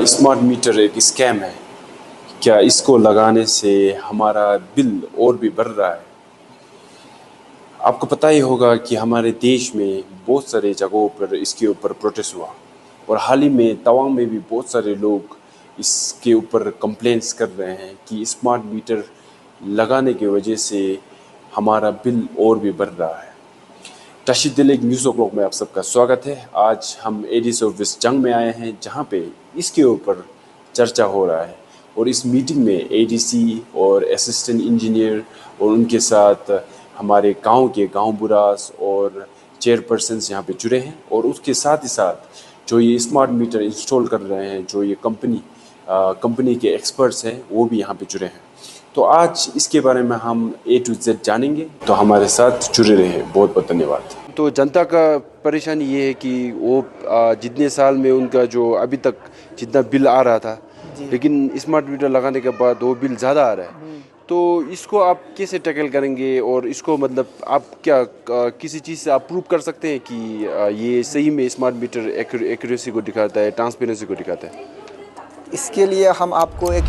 Smart meter एक scam है। क्या इसको लगाने से हमारा बिल और भी बढ़ रहा है? आपको पता ही होगा कि हमारे देश में बहुत सारे जगहों पर इसके ऊपर प्रोटेस्ट हुआ और हाल ही में तवांग में भी बहुत सारे लोग इसके ऊपर कंप्लेंट्स कर रहे हैं कि स्मार्ट मीटर लगाने की वजह से हमारा बिल और भी बढ़ रहा है। रशीद दिलीग न्यूज़ ओ क्लॉक में आप सबका स्वागत है। आज हम एडीसी ऑफिस जंग में आए हैं जहां पे इसके ऊपर चर्चा हो रहा है और इस मीटिंग में एडीसी और असिस्टेंट इंजीनियर और उनके साथ हमारे गांव के गांव बुरास और चेयरपर्सन्स यहाँ पे जुड़े हैं और उसके साथ ही साथ जो ये स्मार्ट मीटर इंस्टॉल कर रहे हैं, जो ये कंपनी के एक्सपर्ट्स हैं, वो भी यहाँ पे जुड़े हैं। तो आज इसके बारे में हम A to Z जानेंगे, तो हमारे साथ जुड़े रहे। बहुत बहुत धन्यवाद। तो जनता का परेशानी ये है कि वो जितने साल में उनका जो अभी तक जितना बिल आ रहा था, लेकिन स्मार्ट मीटर लगाने के बाद वो बिल ज़्यादा आ रहा है। तो इसको आप कैसे टैकल करेंगे और इसको मतलब आप क्या किसी चीज़ से आप प्रूव कर सकते हैं कि ये सही में स्मार्ट मीटर एक्यूरेसी को दिखाता है, ट्रांसपेरेंसी को दिखाता है? इसके लिए हम आपको एक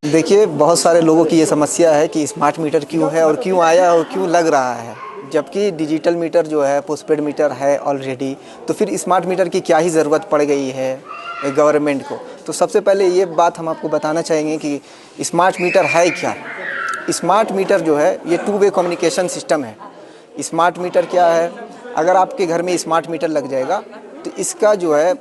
देखिए, बहुत सारे लोगों की ये समस्या है कि स्मार्ट मीटर क्यों है और क्यों आया और क्यों लग रहा है, जबकि डिजिटल मीटर जो है पोस्टपेड मीटर है ऑलरेडी। तो फिर स्मार्ट मीटर की क्या ही ज़रूरत पड़ गई है गवर्नमेंट को। तो सबसे पहले ये बात हम आपको बताना चाहेंगे कि स्मार्ट मीटर है क्या। स्मार्ट मीटर जो है ये टू वे कम्युनिकेशन सिस्टम है। स्मार्ट मीटर क्या है, अगर आपके घर में स्मार्ट मीटर लग जाएगा तो इसका जो है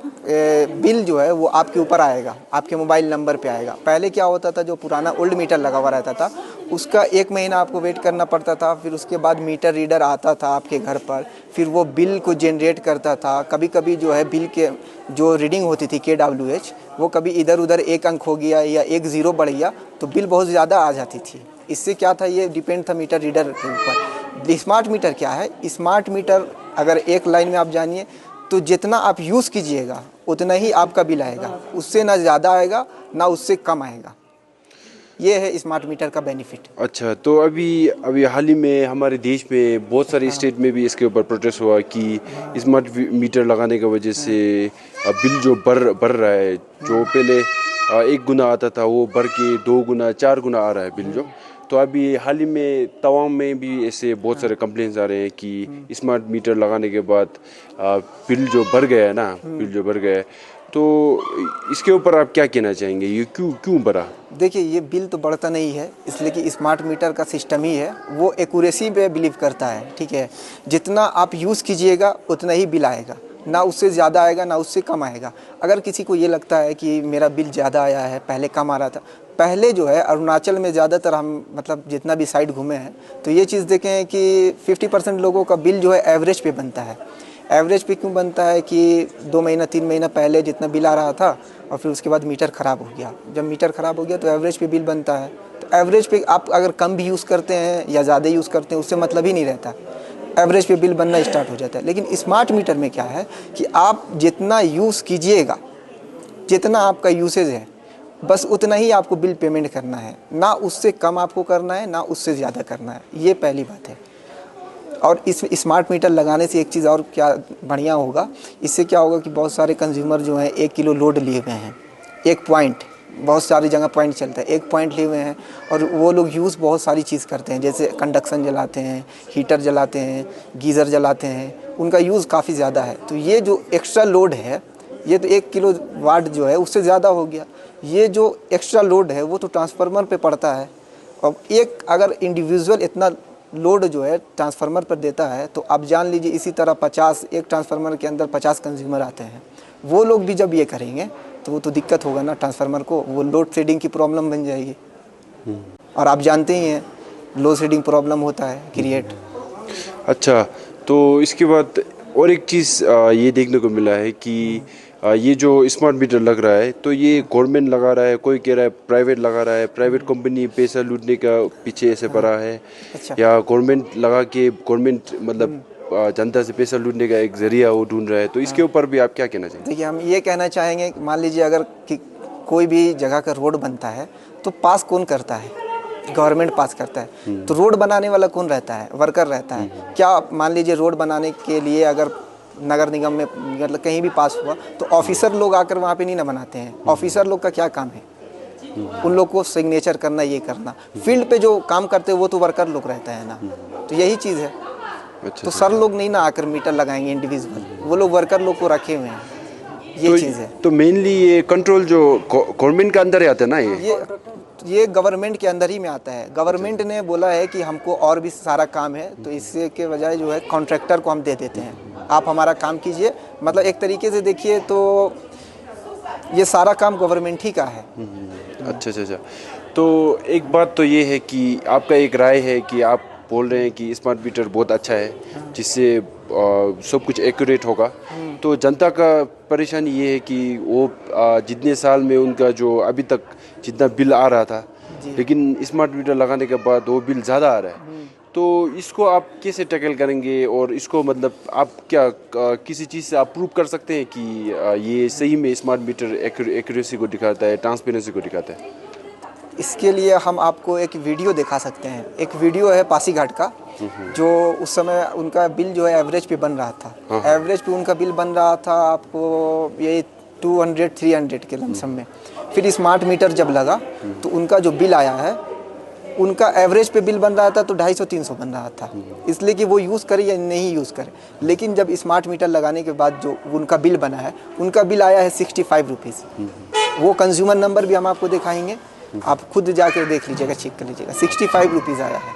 बिल जो है वो आपके ऊपर आएगा, आपके मोबाइल नंबर पे आएगा। पहले क्या होता था, जो पुराना ओल्ड मीटर लगा हुआ रहता था उसका 1 महीना आपको वेट करना पड़ता था, फिर उसके बाद मीटर रीडर आता था आपके घर पर, फिर वो बिल को जनरेट करता था। कभी कभी जो है बिल के जो रीडिंग होती थी KWH, वो कभी इधर उधर 1 अंक हो गया या 1 ज़ीरो बढ़ गया तो बिल बहुत ज़्यादा आ जाती थी। इससे क्या था, ये डिपेंड था मीटर रीडर के ऊपर। स्मार्ट मीटर क्या है, स्मार्ट मीटर अगर एक लाइन में आप जानिए तो जितना आप यूज़ कीजिएगा उतना ही आपका बिल आएगा, उससे ना ज़्यादा आएगा ना उससे कम आएगा। ये है स्मार्ट मीटर का बेनिफिट। अच्छा, तो अभी हाल ही में हमारे देश में बहुत सारे स्टेट में भी इसके ऊपर प्रोटेस्ट हुआ कि स्मार्ट मीटर लगाने की वजह से बिल जो बढ़ रहा है, जो पहले 1 गुना आता था वो बढ़ के 2 गुना 4 गुना आ रहा है बिल जो। तो अभी हाल ही में तवांग में भी ऐसे बहुत सारे कंप्लेंट्स आ रहे हैं कि स्मार्ट मीटर लगाने के बाद बिल जो बढ़ गया है ना, बिल जो बढ़ गया है। तो इसके ऊपर आप क्या कहना चाहेंगे, ये क्यों बढ़ा? देखिए, ये बिल तो बढ़ता नहीं है, इसलिए कि स्मार्ट मीटर का सिस्टम ही है, वो एक्यूरेसी पे बिलीव करता है। ठीक है, जितना आप यूज़ कीजिएगा उतना ही बिल आएगा, ना उससे ज़्यादा आएगा ना उससे कम आएगा। अगर किसी को ये लगता है कि मेरा बिल ज़्यादा आया है, पहले कम आ रहा था, पहले जो है अरुणाचल में ज़्यादातर हम मतलब जितना भी साइड घूमे हैं तो ये चीज़ देखें हैं कि 50% लोगों का बिल जो है एवरेज पे बनता है। एवरेज पे क्यों बनता है कि 2 महीना 3 महीना पहले जितना बिल आ रहा था और फिर उसके बाद मीटर ख़राब हो गया। जब मीटर ख़राब हो गया तो एवरेज पे बिल बनता है। तो एवरेज पे आप अगर कम भी यूज़ करते हैं या ज़्यादा यूज़ करते हैं उससे मतलब ही नहीं रहता, एवरेज पे बिल बनना स्टार्ट हो जाता है। लेकिन स्मार्ट मीटर में क्या है कि आप जितना यूज़ कीजिएगा, जितना आपका यूसेज है, बस उतना ही आपको बिल पेमेंट करना है, ना उससे कम आपको करना है ना उससे ज़्यादा करना है। ये पहली बात है। और इस स्मार्ट मीटर लगाने से एक चीज़ और क्या बढ़िया होगा, इससे क्या होगा कि बहुत सारे कंज्यूमर जो हैं 1 किलो लोड लिए हुए हैं, एक पॉइंट, बहुत सारी जगह पॉइंट चलता है, एक पॉइंट लिए हुए हैं और वो लोग यूज़ बहुत सारी चीज़ करते हैं, जैसे कंडक्शन जलाते हैं, हीटर जलाते हैं, गीज़र जलाते हैं, उनका यूज़ काफ़ी ज़्यादा है। तो ये जो एक्स्ट्रा लोड है, ये तो 1 किलो वाट जो है उससे ज़्यादा हो गया। ये जो एक्स्ट्रा लोड है वो तो ट्रांसफार्मर पे पड़ता है। और एक अगर इंडिविजुअल इतना लोड जो है ट्रांसफार्मर पर देता है तो आप जान लीजिए इसी तरह 50, एक ट्रांसफार्मर के अंदर 50 कंज्यूमर आते हैं, वो लोग भी जब ये करेंगे तो वो तो दिक्कत होगा ना ट्रांसफार्मर को, वो लोड शेडिंग की प्रॉब्लम बन जाएगी। और आप जानते ही हैं लोड शेडिंग प्रॉब्लम होता है क्रिएट। अच्छा, तो इसके बाद और एक चीज़ ये देखने को मिला है कि ये जो स्मार्ट मीटर लग रहा है तो ये गवर्नमेंट लगा रहा है, कोई कह रहा है प्राइवेट लगा रहा है, प्राइवेट कंपनी पैसा लूटने का पीछे ऐसे पड़ा है। अच्छा। या गवर्नमेंट लगा के गवर्नमेंट मतलब जनता से पैसा लूटने का एक जरिया वो ढूंढ रहा है। तो इसके ऊपर भी आप क्या कहना चाहेंगे? देखिए, हम ये कहना चाहेंगे, मान लीजिए अगर कि कोई भी जगह का रोड बनता है तो पास कौन करता है? गवर्नमेंट पास करता है। तो रोड बनाने वाला कौन रहता है? वर्कर रहता है। क्या मान लीजिए रोड बनाने के लिए अगर नगर निगम में मतलब कहीं भी पास हुआ तो ऑफिसर लोग आकर वहाँ पे नहीं ना बनाते हैं। ऑफिसर लोग का क्या काम है? उन लोग को सिग्नेचर करना, ये करना। फील्ड पे जो काम करते हैं वो तो वर्कर लोग रहता है ना। तो यही चीज़ है। तो सर लोग नहीं ना आकर मीटर लगाएंगे इंडिविजुअल, वो लोग वर्कर लोग को रखे हुए हैं। ये चीज़ है। तो मेनली ये कंट्रोल जो गवर्नमेंट के अंदर ही आता है ना, ये गवर्नमेंट के अंदर ही में आता है। गवर्नमेंट ने बोला है कि हमको और भी सारा काम है, तो इससे के बजाय जो है कॉन्ट्रैक्टर को हम दे देते हैं, आप हमारा काम कीजिए। मतलब एक तरीके से देखिए तो ये सारा काम गवर्नमेंट ही का है। अच्छा। तो एक बात तो ये है कि आपका एक राय है कि आप बोल रहे हैं कि स्मार्ट मीटर बहुत अच्छा है, जिससे सब कुछ एक्यूरेट होगा। तो जनता का परेशानी ये है कि वो जितने साल में उनका जो अभी तक जितना बिल आ रहा था, लेकिन स्मार्ट मीटर लगाने के बाद वो बिल ज़्यादा आ रहा है। तो इसको आप कैसे टैकल करेंगे? और इसको मतलब आप क्या किसी चीज़ से आप प्रूव कर सकते हैं कि ये सही में स्मार्ट मीटर एक्यूरेसी को दिखाता है, ट्रांसपेरेंसी को दिखाता है? इसके लिए हम आपको एक वीडियो दिखा सकते हैं। एक वीडियो है पासीघाट का, जो उस समय उनका बिल जो है एवरेज पे बन रहा था। एवरेज पे उनका बिल बन रहा था आपको ये 200-300 के लमसम में। फिर स्मार्ट मीटर जब लगा तो उनका जो बिल आया है, उनका एवरेज पे बिल बन रहा था तो 250-300 बन रहा था, इसलिए कि वो यूज़ करे या नहीं यूज़ करे। लेकिन जब स्मार्ट मीटर लगाने के बाद जो उनका बिल बना है, उनका बिल आया है 65 रुपीज़। वो कंज्यूमर नंबर भी हम आपको दिखाएंगे, आप खुद जाकर देख लीजिएगा, चेक कर लीजिएगा। 65 रुपीज़ आया है।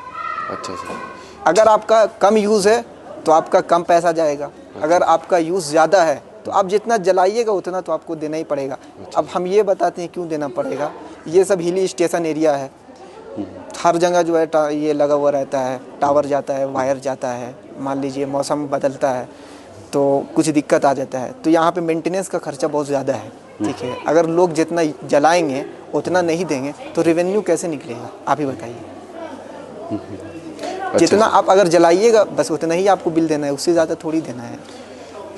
अच्छा। अगर आपका कम यूज़ है तो आपका कम पैसा जाएगा, अगर आपका यूज़ ज़्यादा है तो आप जितना जलाइएगा उतना तो आपको देना ही पड़ेगा। अब हम ये बताते हैं क्यों देना पड़ेगा। ये सब हिली स्टेशन एरिया है, हर जगह जो है ये लगा हुआ रहता है, टावर जाता है, वायर जाता है। मान लीजिए मौसम बदलता है तो कुछ दिक्कत आ जाता है, तो यहाँ पे मेंटेनेंस का खर्चा बहुत ज़्यादा है। ठीक है, अगर लोग जितना जलाएंगे उतना नहीं देंगे तो रेवेन्यू कैसे निकलेगा, आप ही बताइए। जितना आप अगर जलाइएगा बस उतना ही आपको बिल देना है, उससे ज़्यादा थोड़ी देना है।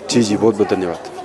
जी, बहुत बहुत धन्यवाद।